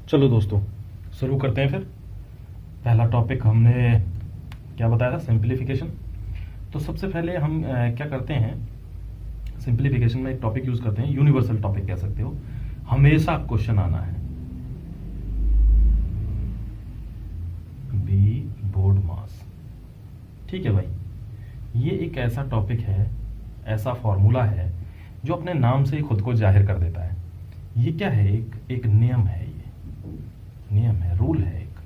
चलो दोस्तों, शुरू करते हैं फिर। पहला टॉपिक हमने क्या बताया था? सिंप्लीफिकेशन। तो सबसे पहले हम क्या करते हैं, सिंप्लीफिकेशन में एक टॉपिक यूज करते हैं, यूनिवर्सल टॉपिक कह सकते हो। हमेशा क्वेश्चन आना है, बी बोर्ड मास। ठीक है भाई, ये एक ऐसा टॉपिक है, ऐसा फॉर्मूला है जो अपने नाम से ही खुद को जाहिर कर देता है। ये क्या है? एक नियम है, ये नियम है, रूल है एक।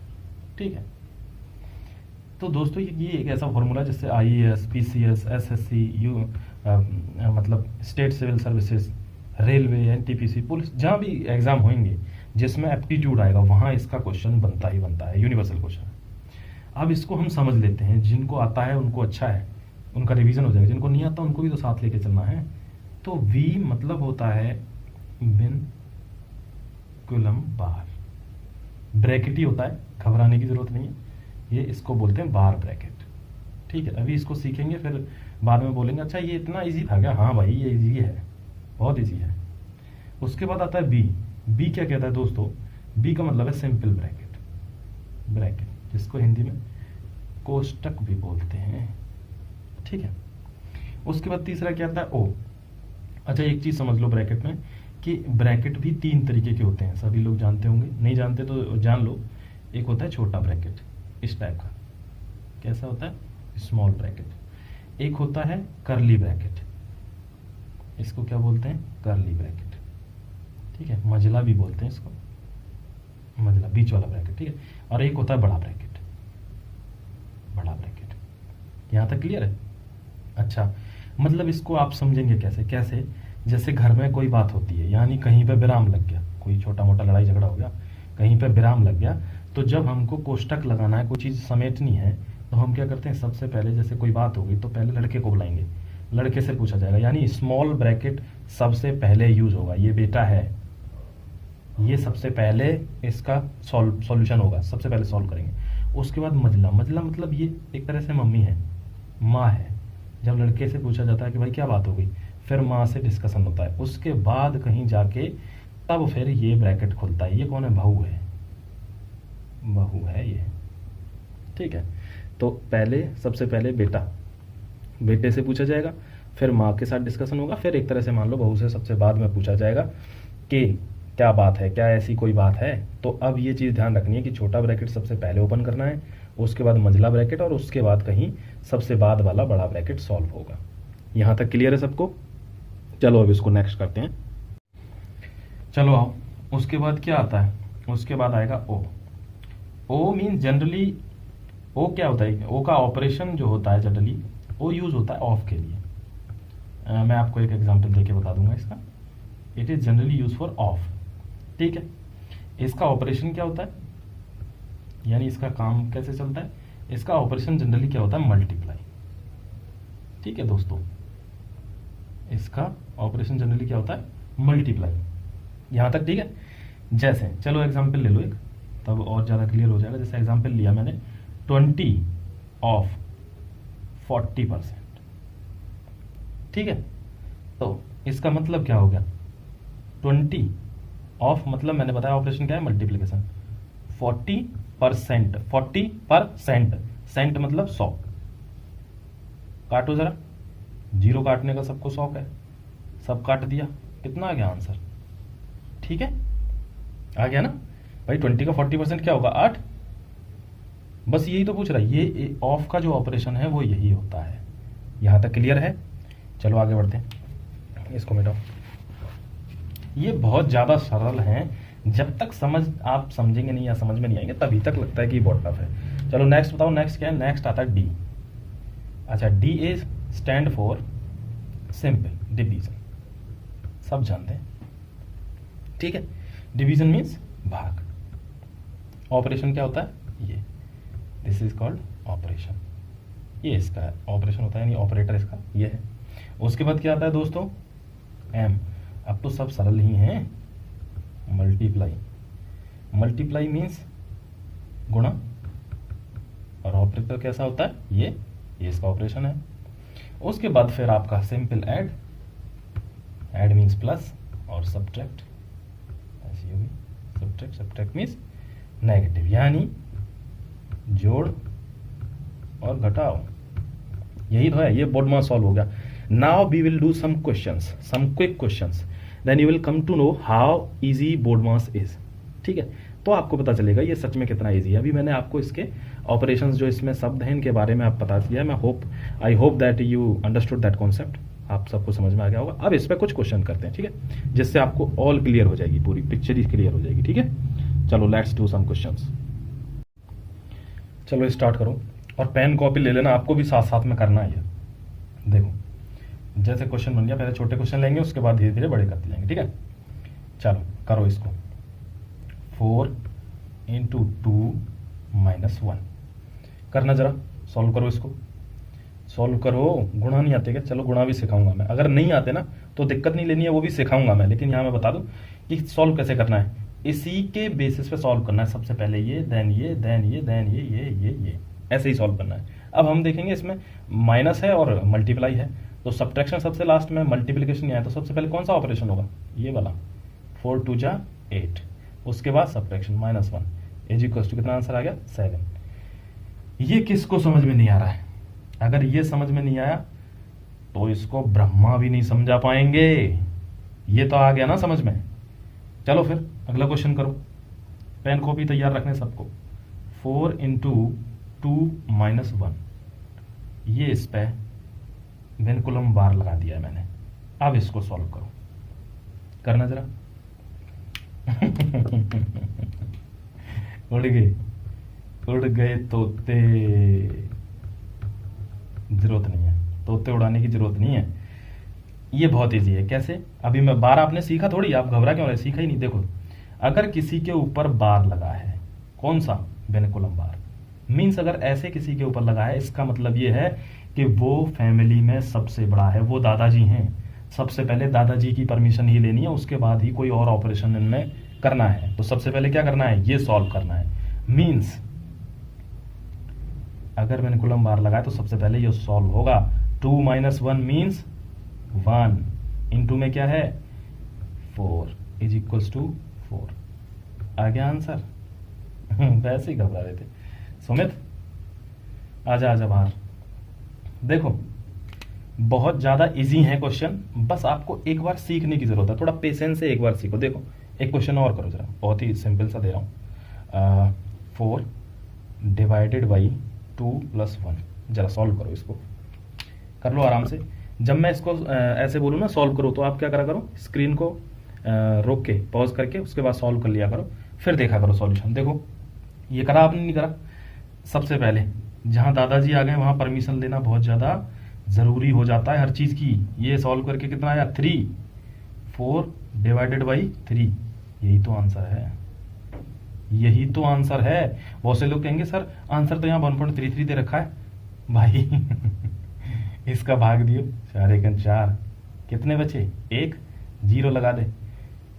ठीक है, तो दोस्तों ये एक ऐसा फॉर्मूला जिससे आईएएस, पीसीएस, एसएससी, मतलब state civil services, railway, NTPC, police, जहाँ भी एग्जाम होंगे जिसमें एप्टीट्यूड आएगा वहाँ इसका क्वेश्चन बनता ही बनता है, यूनिवर्सल क्वेश्चन। अब इसको हम समझ लेते हैं, जिनको आता है उनको अच्छा है, उनका रिवीजन हो जाएगा, जिनको नहीं आता उनको भी तो साथ लेके चलना है। तो V मतलब होता है विनकुलम बार, ब्रैकेट ही होता है, घबराने की जरूरत नहीं है। ये इसको बोलते हैं बार ब्रैकेट। ठीक है, अभी इसको सीखेंगे, फिर बाद में बोलेंगे अच्छा ये इतना इजी था क्या? हाँ भाई, ये इजी है, बहुत इजी है। उसके बाद आता है बी क्या कहता है दोस्तों? बी का मतलब है सिंपल ब्रैकेट, ब्रैकेट जिसको हिंदी में कोष्टक भी बोलते हैं। ठीक है, उसके बाद तीसरा क्या आता है? ओ। अच्छा, एक चीज समझ लो ब्रैकेट में कि ब्रैकेट भी तीन तरीके के होते हैं, सभी लोग जानते होंगे, नहीं जानते तो जान लो। एक होता है छोटा ब्रैकेट, इस टाइप का, कैसा होता है? Small bracket. एक होता है करली ब्रैकेट, इसको क्या बोलते हैं? करली ब्रैकेट। ठीक है, मजला भी बोलते हैं इसको, मजला, बीच वाला ब्रैकेट। ठीक है, और एक होता है बड़ा ब्रैकेट, बड़ा ब्रैकेट। यहां तक क्लियर है? अच्छा, मतलब इसको आप समझेंगे कैसे? कैसे? जैसे घर में कोई बात होती है, यानी कहीं पे विराम लग गया, कोई छोटा मोटा लड़ाई झगड़ा हो गया, कहीं पे विराम लग गया, तो जब हमको कोष्टक लगाना है, कोई चीज़ समेटनी है, तो हम क्या करते हैं? सबसे पहले जैसे कोई बात हो गई तो पहले लड़के को बुलाएंगे, लड़के से पूछा जाएगा, यानी स्मॉल ब्रैकेट सबसे पहले यूज होगा। ये बेटा है, ये सबसे पहले इसका सॉल्यूशन होगा, सबसे पहले सॉल्व करेंगे। उसके बाद मजला, मजला मतलब ये एक तरह से मम्मी है, माँ है। जब लड़के से पूछा जाता है कि भाई क्या बात हो गई, फिर माँ से डिस्कशन होता है, उसके बाद कहीं जाके तब फिर ये ब्रैकेट खुलता है। ये कौन है? बहू है, बहू है ये। ठीक है, तो पहले सबसे पहले बेटा, बेटे से पूछा जाएगा, फिर माँ के साथ डिस्कशन होगा, फिर एक तरह से मान लो बहू से सबसे बाद में पूछा जाएगा कि क्या बात है, क्या ऐसी कोई बात है। तो अब ये चीज़ ध्यान रखनी है कि छोटा ब्रैकेट सबसे पहले ओपन करना है, उसके बाद मंझला ब्रैकेट, और उसके बाद कहीं सबसे बाद वाला बड़ा ब्रैकेट सॉल्व होगा। यहाँ तक क्लियर है सबको? चलो अब इसको नेक्स्ट करते हैं। चलो आओ, उसके बाद क्या आता है? उसके बाद आएगा ओ। ओ मीन जनरली, ओ क्या होता है? ओ का ऑपरेशन जो होता है जनरली, ओ यूज होता है ऑफ के लिए। मैं आपको एक एग्जांपल देके बता दूंगा इसका। It is generally use for of. ठीक है, इसका ऑपरेशन क्या होता है, यानी इसका काम कैसे चलता है? इसका ऑपरेशन जनरली क्या होता है? मल्टीप्लाई। ठीक है दोस्तों, इसका ऑपरेशन जनरली क्या होता है? मल्टीप्लाई। यहां तक ठीक है? जैसे चलो एग्जांपल ले लो एक, तब और ज्यादा क्लियर हो जाएगा। जैसे एग्जांपल लिया मैंने 20 ऑफ 40%। ठीक है, तो इसका मतलब क्या हो गया? 20 ऑफ मतलब मैंने बताया ऑपरेशन क्या है? मल्टीप्लीकेशन। 40%, 40%, सेंट मतलब 100। काटो जरा, जीरो काटने का सबको शौक है, सब काट दिया, कितना आ गया आंसर? ठीक है, आ गया ना भाई? 20 का 40% क्या होगा? 8। बस यही तो पूछ रहा है, ये ऑफ का जो ऑपरेशन है वो यही होता है। यहां तक क्लियर है? चलो आगे बढ़ते हैं, इसको मिटाओ। ये बहुत ज्यादा सरल है, जब तक आप समझेंगे नहीं या समझ में नहीं आएंगे तभी तक लगता है कि बहुत टफ है। चलो नेक्स्ट बताओ, नेक्स्ट क्या है? नेक्स्ट आता है डी। अच्छा, D is stand for simple division, सब जानते हैं। ठीक है, डिवीजन मीन्स भाग। ऑपरेशन क्या होता है? ये, दिस इज कॉल्ड ऑपरेशन। ये इसका ऑपरेशन होता है, यानी ऑपरेटर इसका ये है। उसके बाद क्या आता है दोस्तों? एम। अब तो सब सरल ही हैं। मल्टीप्लाई, मल्टीप्लाई मीन्स गुणा, और ऑपरेटर कैसा होता है? ये इसका ऑपरेशन है। उसके बाद फिर आपका simple add, add means plus, और सब्ट्रैक्ट, ऐसी होगी सब्ट्रैक्ट, सब्ट्रैक्ट मीन्स नेगेटिव, यानी जोड़ और घटाओ, यही तो है। ये बोर्ड में सॉल्व हो गया। Now we will do some questions, some quick questions, then you will come to know how easy board maths is. ठीक है, तो आपको पता चलेगा ये सच में कितना इजी है। अभी मैंने आपको इसके ऑपरेशंस जो इसमें शब्द हैं इनके बारे में आप बता दिया। मैं I hope that you understood that concept, आप सबको समझ में आ गया होगा। अब इस पर कुछ क्वेश्चन करते हैं, ठीक है, जिससे आपको ऑल क्लियर हो जाएगी, पूरी पिक्चर ही क्लियर हो जाएगी। ठीक है, चलो लेट्स डू सम क्वेश्चंस। चलो स्टार्ट करो, और पेन कॉपी ले लेना, आपको भी साथ साथ में करना है। देखो जैसे क्वेश्चन बन गया, पहले छोटे क्वेश्चन लेंगे, उसके बाद धीरे धीरे बड़े करते जाएंगे। ठीक है, चलो करो इसको। 4 × 2 - 1 करना, जरा सॉल्व करो इसको, सॉल्व करो। गुणा नहीं आते क्या? चलो गुणा भी सिखाऊंगा मैं, अगर नहीं आते ना तो दिक्कत नहीं लेनी है, वो भी सिखाऊंगा मैं, लेकिन यहाँ मैं बता दूं कि सॉल्व कैसे करना है। इसी के बेसिस पे सॉल्व करना है, सबसे पहले ये, देन ये, देन ये, देन ये, ऐसे ही सॉल्व करना है। अब हम देखेंगे इसमें माइनस है और मल्टीप्लाई है, तो सब्ट्रैक्शन सबसे लास्ट में, मल्टीप्लिकेशन नहीं आया, तो सबसे पहले कौन सा ऑपरेशन होगा? ये वाला, 4 × 2 = 8, उसके बाद सब्ट्रैक्शन -1 इज इक्वल टू कितना आंसर आ गया? 7। ये किसको समझ में नहीं आ रहा है? अगर ये समझ में नहीं आया तो इसको ब्रह्मा भी नहीं समझा पाएंगे। ये तो आ गया ना समझ में। चलो फिर अगला क्वेश्चन करो, पेन कॉपी तैयार रखने सबको। 4 × 2 - 1, ये इस पे वेनकुलम बार लगा दिया है मैंने। अब इसको सॉल्व करो, करना जरा। उड़ गए तोते, जरूरत नहीं है, तोते उड़ाने की जरूरत नहीं है। ये बहुत इजी है। कैसे? अभी मैं बार आपने सीखा थोड़ी, आप घबरा क्यों रहे? सीखा ही नहीं। देखो, अगर किसी के ऊपर बार लगा है, कौन सा? वेनकुलम बार। मीन्स अगर ऐसे किसी के ऊपर लगा है, इसका मतलब ये है कि वो फैमिली में सबसे बड़ा है, वो दादाजी हैं। सबसे पहले दादाजी की परमिशन ही लेनी है, उसके बाद ही कोई और ऑपरेशन इनमें करना है। तो सबसे पहले क्या करना है? ये सॉल्व करना है। मीन्स अगर वेनकुलम बार लगाए तो सबसे पहले ये सॉल्व होगा। 2 - 1 मीन्स 1, इंटू में क्या है? 4 इज इक्वल्स टू 4। आ गया आंसर? वैसे ही घबरा रहे थे। सुमित आजा आजा बाहर। देखो बहुत ज्यादा इजी है क्वेश्चन, बस आपको एक बार सीखने की जरूरत है, थोड़ा पेशेंस से एक बार सीखो। देखो एक क्वेश्चन और करो जरा, बहुत ही सिंपल सा दे रहा हूँ। 4 / 2 + 1, जरा सॉल्व करो इसको, कर लो आराम से। जब मैं इसको ऐसे बोलूँ ना सॉल्व करो, तो आप क्या करा करो, स्क्रीन को रोक के पॉज करके उसके बाद सॉल्व कर लिया करो, फिर देखा करो सॉल्यूशन। देखो ये करा आपने, नहीं करा? सबसे पहले जहां दादाजी आ गए वहां परमिशन लेना बहुत ज्यादा जरूरी हो जाता है हर चीज की। ये सॉल्व करके कितना आया? 3। 4 / 3, यही तो आंसर है, यही तो आंसर है। बहुत से लोग कहेंगे सर आंसर तो यहाँ 1.33 दे रखा है। भाई इसका भाग दियो, 4 × 1 = 4, कितने बचे? 1, 0 लगा दे,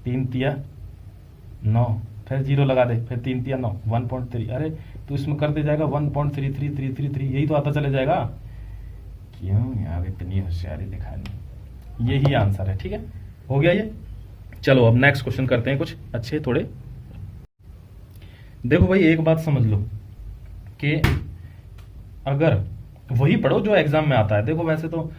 3 × 3 = 9, फिर 0 लगा दे, फिर 3 × 3 = 9, 1.3। अरे तो इसमें करते जाएगा 1.33333, यही तो आता चले जाएगा। क्यों यार इतनी होशियारी दिखानी? यही आंसर है। ठीक है, हो गया ये। चलो अब नेक्स्ट क्वेश्चन करते हैं, कुछ अच्छे थोड़े। देखो भाई एक बात समझ लो कि अगर वही पढ़ो जो एग्जाम में आता है। देखो वैसे तो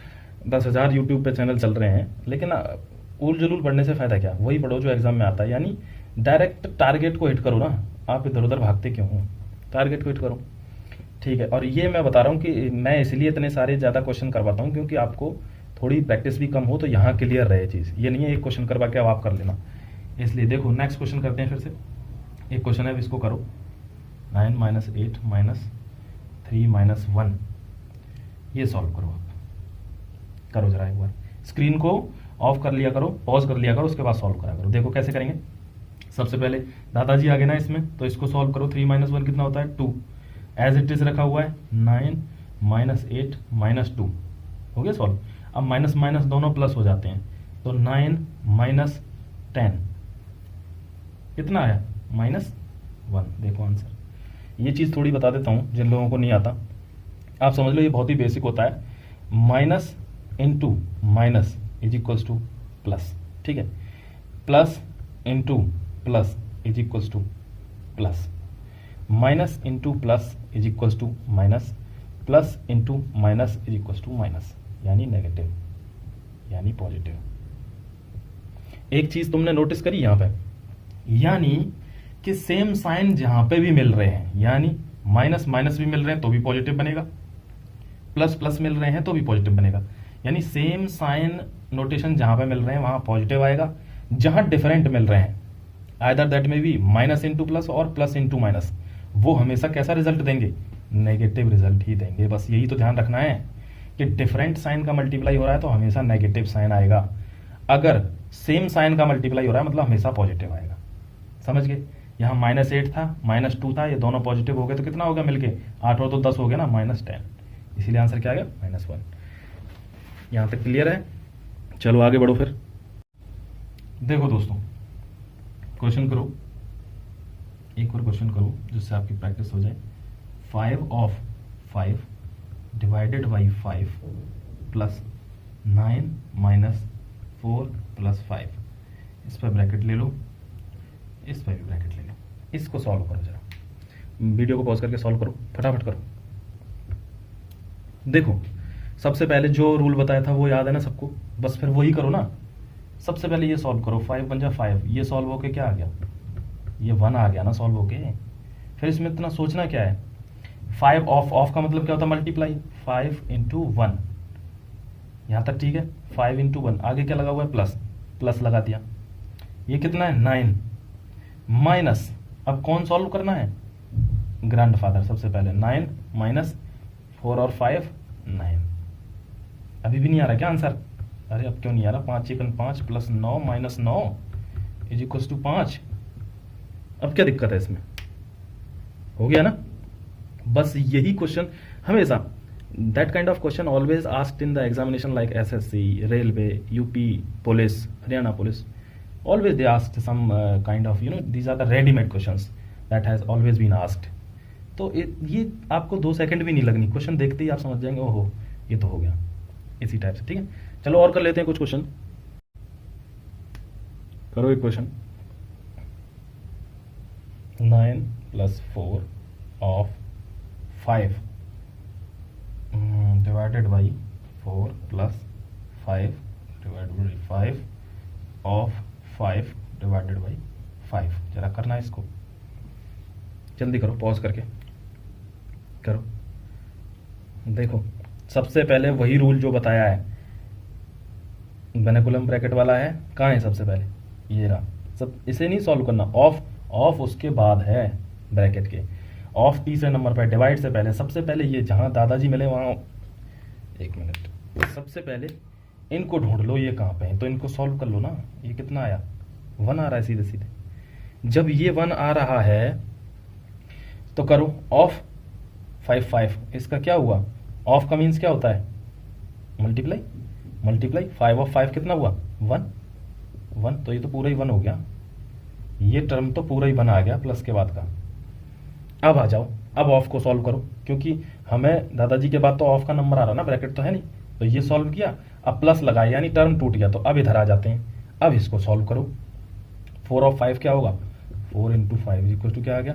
10,000 यूट्यूब पे चैनल चल रहे हैं, लेकिन उल जलूल पढ़ने से फायदा क्या? वही पढ़ो जो एग्जाम में आता है, यानी डायरेक्ट टारगेट को हिट करो ना। आप इधर उधर भागते क्यों हो? टारगेट को हिट करो, ठीक है। और ये मैं बता रहा हूँ कि मैं इसलिए इतने सारे ज़्यादा क्वेश्चन करवाता हूँ क्योंकि आपको थोड़ी प्रैक्टिस भी कम हो, तो यहाँ क्लियर रहे चीज़। ये नहीं है एक क्वेश्चन करवा के अब आप कर लेना, इसलिए देखो नेक्स्ट क्वेश्चन करते हैं फिर से। एक क्वेश्चन है, इसको करो। 9 - 8 - 3 - 1, ये सॉल्व करो आप, करो जरा एक बार। स्क्रीन को ऑफ कर लिया करो, पॉज कर लिया करो, उसके बाद सॉल्व करा करो। देखो कैसे करेंगे। सबसे पहले दादाजी आ गए ना इसमें, तो इसको सॉल्व करो। 3 - 1 कितना होता है? 2। एज इट इज रखा हुआ है। 9 - 8 - 2 हो गया सॉल्व। अब माइनस माइनस दोनों प्लस हो जाते हैं, तो 9 - 10 कितना है? -1। देखो आंसर। ये चीज़ थोड़ी बता देता हूँ जिन लोगों को नहीं आता, आप समझ लो ये बहुत ही बेसिक होता है। Minus into minus is equals to plus, ठीक है। Plus into plus is equals to plus, minus into plus is equals to minus, plus into minus is equals to minus, यानी नेगेटिव यानी पॉजिटिव। एक चीज तुमने notice करी यहां पे, यानी कि सेम साइन जहां पे भी मिल रहे हैं, यानी माइनस माइनस भी मिल रहे हैं तो भी पॉजिटिव बनेगा, प्लस प्लस मिल रहे हैं तो भी पॉजिटिव बनेगा, यानी सेम साइन नोटेशन जहां पे मिल रहे हैं वहां पॉजिटिव आएगा, जहां डिफरेंट मिल रहे हैं आइदर दैट में भी माइनस इंटू प्लस और प्लस इंटू माइनस, वो हमेशा कैसा रिजल्ट देंगे, नेगेटिव रिजल्ट ही देंगे। बस यही तो ध्यान रखना है कि डिफरेंट साइन का मल्टीप्लाई हो रहा है तो हमेशा नेगेटिव साइन आएगा, अगर सेम साइन का मल्टीप्लाई हो रहा है मतलब हमेशा पॉजिटिव आएगा। समझ गए? यहाँ -8 था, -2 था, ये दोनों पॉजिटिव हो गए तो कितना हो गया मिलके 8 और तो 10 हो गया ना, -10, इसीलिए आंसर क्या आ गया -1। यहाँ तक क्लियर है? चलो आगे बढ़ो फिर। देखो दोस्तों, क्वेश्चन करो, एक और क्वेश्चन करो जिससे आपकी प्रैक्टिस हो जाए। 5 of 5 divided by 5 plus 9 minus 4 plus 5, इस पर ब्रैकेट ले लो, इस पर भी ब्रैकेट ले लो, इसको सॉल्व करो जरा, वीडियो को पॉज करके सॉल्व करो, फटाफट करो। देखो सबसे पहले जो रूल बताया था वो याद है ना सबको, बस फिर वही करो ना। सबसे पहले ये सॉल्व करो, 5 बन जा 5, ये सॉल्व होके क्या आ गया, ये 1 आ गया ना सॉल्व होके। फिर इसमें इतना सोचना क्या है, 5 ऑफ का मतलब क्या होता है मल्टीप्लाई, 5 इंटू 1, यहाँ तक ठीक है। 5 इंटू 1, आगे क्या लगा हुआ है प्लस, प्लस लगा दिया। ये कितना है 9 माइनस, अब कौन सॉल्व करना है, ग्रैंडफादर। सबसे पहले 9 माइनस 4 और 5 9, अभी भी नहीं आ रहा क्या आंसर, अरे अब क्यों नहीं आ रहा, 5 chicken 5 plus 9 minus 9 is equal to 5। अब क्या दिक्कत है इसमें, हो गया ना। बस यही क्वेश्चन हमेशा, that kind of question always asked in the examination like SSC, railway, UP police, Haryana police, always they asked some kind of these are the ready-made questions that has always been asked। तो ये आपको 2 second भी नहीं लगनी, question देखते ही आप समझ जाएंगे ओहो ये तो हो गया, इसी टाइप से। ठीक है, चलो और कर लेते हैं कुछ क्वेश्चन। करो एक question, 9 plus 4 of 5 divided by 4 plus 5 divided by 5 of 5 divided by 5, जरा करना है इसको, जल्दी करो, पॉज करके करो। देखो सबसे पहले वही रूल जो बताया है, वेनिकुलम ब्रैकेट वाला है, कहाँ है सबसे पहले, ये रहा। सब इसे नहीं सॉल्व करना, ऑफ उसके बाद है ब्रैकेट के, ऑफ तीसरे नंबर पर, डिवाइड से पहले। सबसे पहले ये जहाँ दादाजी मिले वहाँ, एक मिनट, सबसे पहले इनको ढूंढ लो ये कहाँ पे हैं, तो इनको सॉल्व कर लो ना। ये कितना आया 1 आ रहा है सीधे सीधे। जब ये 1 आ रहा है तो करो ऑफ 5, इसका क्या हुआ, ऑफ का मीन्स क्या होता है मल्टीप्लाई, 5 ऑफ 5 कितना हुआ 1, तो ये तो पूरा ही 1 हो गया, ये टर्म तो पूरा ही 1 आ गया प्लस के बाद का। अब आ जाओ, अब ऑफ को सॉल्व करो, क्योंकि हमें दादाजी के बाद तो ऑफ का नंबर आ रहा ना, ब्रैकेट तो है नहीं, तो ये सॉल्व किया, अब प्लस लगाया यानी टर्म टूट गया, तो अब इधर आ जाते हैं। अब इसको सॉल्व करो, 4 ऑफ 5 क्या होगा, 4 इंटू 5 इक्वल टू क्या आ गया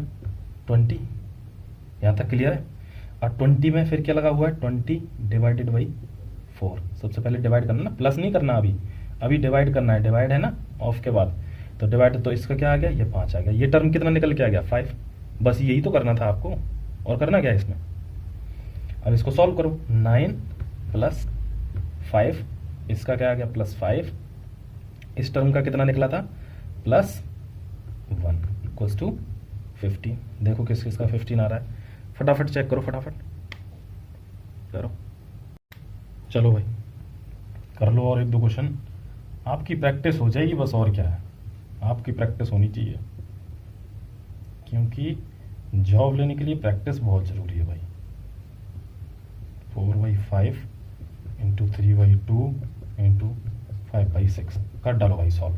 20। यहाँ तक क्लियर है। और 20 में फिर क्या लगा हुआ है 20 डिवाइडेड बाई 4, सबसे पहले डिवाइड करना ना, प्लस नहीं करना, अभी डिवाइड करना है, डिवाइड है ना ऑफ के बाद, तो डिवाइड, तो इसका क्या आ गया, ये 5 आ गया, ये टर्म कितना निकल के आ गया 5। बस यही तो करना था आपको, और करना क्या है इसमें। अब इसको सॉल्व करो, 9 प्लस 5, इसका क्या आ गया +5, इस टर्म का कितना निकला था +1 इक्वल्स टू 15। देखो किस किस का 15 आ रहा है, फटाफट चेक करो, फटाफट करो। चलो भाई कर लो और 1-2 क्वेश्चन, आपकी प्रैक्टिस हो जाएगी बस, और क्या है, आपकी प्रैक्टिस होनी चाहिए, क्योंकि जॉब लेने के लिए प्रैक्टिस बहुत ज़रूरी है भाई। 4/5 इंटू 3/2 इंटू 5/6 कर डालो भाई सॉल्व।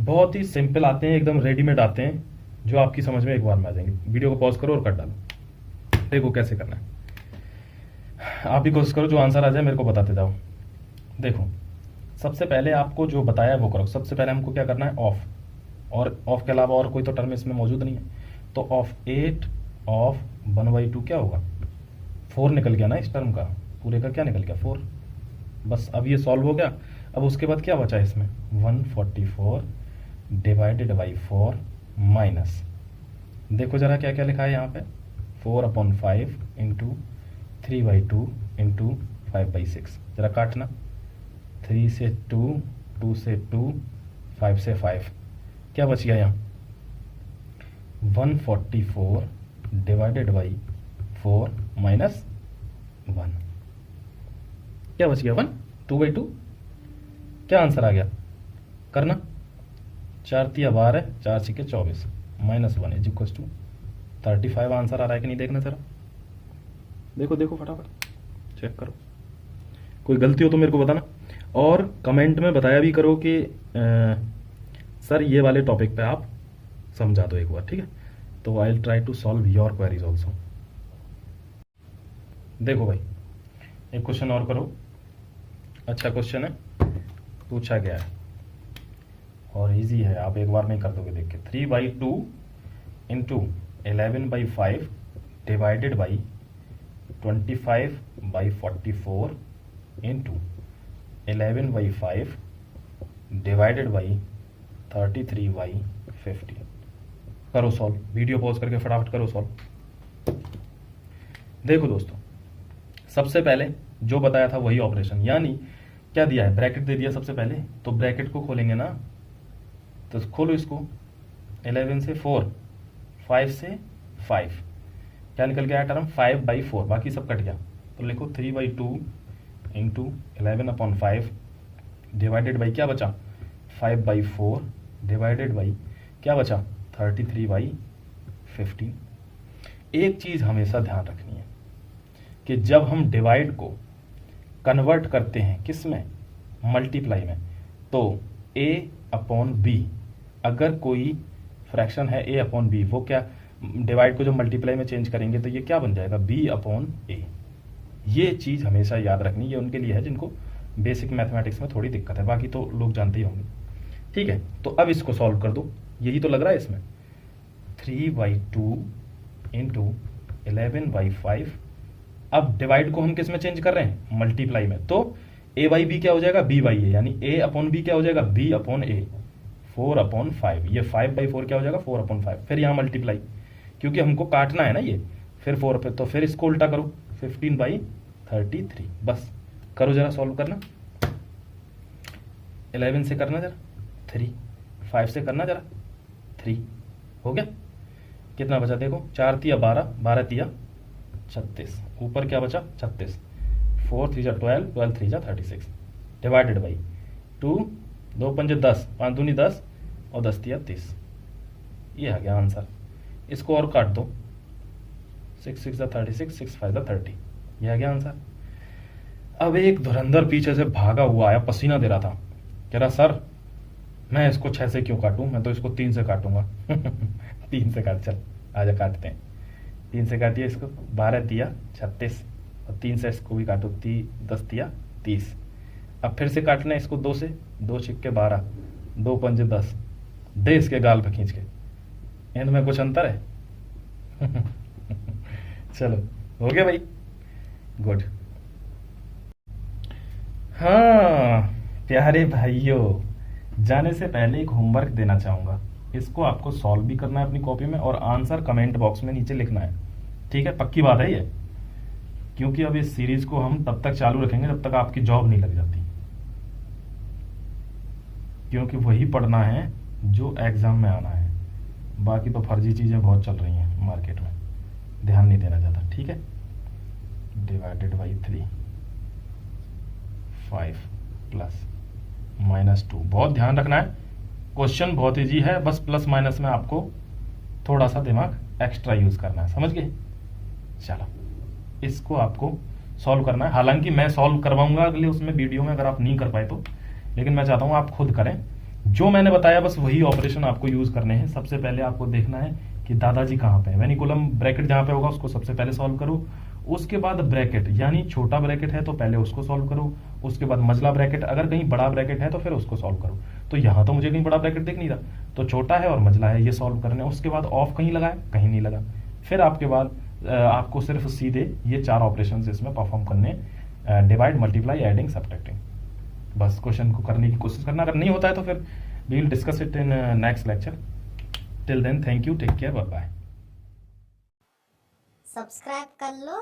बहुत ही सिंपल आते हैं, एकदम रेडीमेड आते हैं, जो आपकी समझ में एक बार में आ जाएंगे। वीडियो को पॉज करो और कर डालो, देखो कैसे करना है। आप भी कोशिश करो, जो आंसर आ जाए मेरे को बताते जाओ। देखो सबसे पहले आपको जो बताया है वो करो। सबसे पहले हमको क्या करना है, ऑफ, और ऑफ के अलावा और कोई तो टर्म इसमें मौजूद नहीं है। तो ऑफ 8 ऑफ 1/2 क्या होगा, 4 निकल गया ना इस टर्म का, पूरे का क्या निकल गया 4। बस अब ये सॉल्व हो गया। अब उसके बाद क्या बचा इसमें 144 डिवाइडेड बाई 4 माइनस, देखो जरा क्या क्या लिखा है यहाँ पे 4/5 इंटू 3/2 इंटू 5/6। जरा काटना, 3 से 2, 2 से 2, 5 से 5, क्या बच गया यहाँ 144 डिवाइडेड बाई 4 माइनस 1, क्या बच गया 1, 2/2। क्या आंसर आ गया, करना 4 तिया 12, 4 छिके 24 minus 1 is equal to 35 answer आ रहा है कि नहीं, देखना जरा, देखो देखो फटाफट चेक करो, कोई गलती हो तो मेरे को बताना, और कमेंट में बताया भी करो कि सर ये वाले टॉपिक पे आप समझा दो एक बार, ठीक है। तो I will try to solve your queries also. देखो भाई एक क्वेश्चन और करो, अच्छा क्वेश्चन है, पूछा गया है और इजी है, आप एक बार में कर दोगे देख के। 3/2 into 11/5 divided by 25/44 into 11/5 divided by 33/50। करो सॉल्व, वीडियो पॉज करके फटाफट करो सॉल्व। देखो दोस्तों, सबसे पहले जो बताया था वही ऑपरेशन, यानी क्या दिया है, ब्रैकेट दे दिया सबसे पहले, तो ब्रैकेट को खोलेंगे ना, तो खोलो इसको, 11 से 4, 5 से 5, क्या निकल गया टर्म 5/4, बाकी सब कट गया, तो लिखो 3/2 इंटू 11/5 डिवाइडेड बाई क्या बचा 5/4 डिवाइडेड बाई क्या बचा 33/15। एक चीज हमेशा ध्यान रखनी है कि जब हम डिवाइड को कन्वर्ट करते हैं किस में, मल्टीप्लाई में, तो a/b, अगर कोई फ्रैक्शन है a/b, वो क्या डिवाइड को जब मल्टीप्लाई में चेंज करेंगे तो ये क्या बन जाएगा b/a। ये चीज हमेशा याद रखनी, ये उनके लिए है जिनको बेसिक मैथमेटिक्स में थोड़ी दिक्कत है, बाकी तो लोग जानते ही होंगे, ठीक है। तो अब इसको सॉल्व कर दो, यही तो लग रहा है इसमें, 3/2 इंटू 11/5। अब डिवाइड को हम किस में चेंज कर रहे हैं, मल्टीप्लाई में, तो a/b क्या हो जाएगा b/a, यानी a/b क्या हो जाएगा b/a, 4/5, ये 5/4 क्या हो जाएगा 4/5, फिर यहाँ मल्टीप्लाई, क्योंकि हमको काटना है ना ये, फिर 4 पे, तो फिर इसको उल्टा करो 15/33। बस करो जरा, सॉल्व करना, 11 से करना जरा 3, 5 से करना जरा 3, हो गया, कितना बचा देखो, 4 तिया 12, 12 तिया 36, ऊपर क्या बचा 36, 4 3 12, 12 3 36 डिवाइडेड बाई 2, 2 पंजे 10, 5 दूनी 10 और 10 तिया 30, ये आ गया आंसर। इसको और काट दो, 6 6 36, 6 5 30, ये आ गया आंसर। अब एक धुरंधर पीछे से भागा हुआ आया, पसीना दे रहा था, कह रहा सर मैं इसको 6 से क्यों काटूं, मैं तो इसको 3 से काटूंगा 3 से काट, चल आजा काटते हैं, 3 से काटिए इसको, 12 तिया 36 और 3 से इसको भी काटो, 10 तिया 30। अब फिर से काटना है इसको 2 से, 2 छिक्के 12, 2 पंजे 10, दे इसके गाल पे खींच के, एंड में कुछ अंतर है चलो हो गया भाई, गुड। हाँ प्यारे भाइयों, जाने से पहले एक होमवर्क देना चाहूंगा, इसको आपको सॉल्व भी करना है अपनी कॉपी में और आंसर कमेंट बॉक्स में नीचे लिखना है, ठीक है, पक्की बात है ये, क्योंकि अब इस सीरीज को हम तब तक चालू रखेंगे जब तक आपकी जॉब नहीं लग जाती, क्योंकि वही पढ़ना है जो एग्जाम में आना है, बाकी तो फर्जी चीजें बहुत चल रही हैं मार्केट में, ध्यान नहीं देना चाहता, ठीक है। डिवाइडेड बाई 3, 5 प्लस -2, बहुत ध्यान रखना है, क्वेश्चन बहुत इजी है, बस प्लस माइनस में आपको थोड़ा सा दिमाग एक्स्ट्रा यूज करना है, समझ गए। चलो इसको आपको सॉल्व करना है, हालांकि मैं सॉल्व करवाऊंगा अगले उसमें वीडियो में, अगर आप नहीं कर पाए तो, लेकिन मैं चाहता हूं आप खुद करें, जो मैंने बताया बस वही ऑपरेशन आपको यूज करने हैं। सबसे पहले आपको देखना है कि दादाजी कहाँ पे है, वेनिकुलम ब्रैकेट जहां पे होगा उसको सबसे पहले सॉल्व करो, उसके बाद ब्रैकेट यानी छोटा ब्रैकेट है तो पहले उसको सॉल्व करो, उसके बाद मझला ब्रैकेट, अगर कहीं बड़ा ब्रैकेट है तो फिर उसको सॉल्व करो। तो यहाँ तो मुझे कहीं बड़ा ब्रैकेट दिख नहीं रहा, तो छोटा है और मझला है, ये सॉल्व करने। उसके बाद ऑफ कहीं लगा है, कहीं नहीं लगा। फिर आपके बाद आपको सिर्फ सीधे ये 4 ऑपरेशन इसमें परफॉर्म करने, डिवाइड, मल्टीप्लाई, एडिंग, सब्ट्रैक्टिंग। बस क्वेश्चन को करने की कोशिश करना, अगर नहीं होता है तो फिर we will discuss it in next lecture. Till then thank you, take care, bye bye. Subscribe कर लो।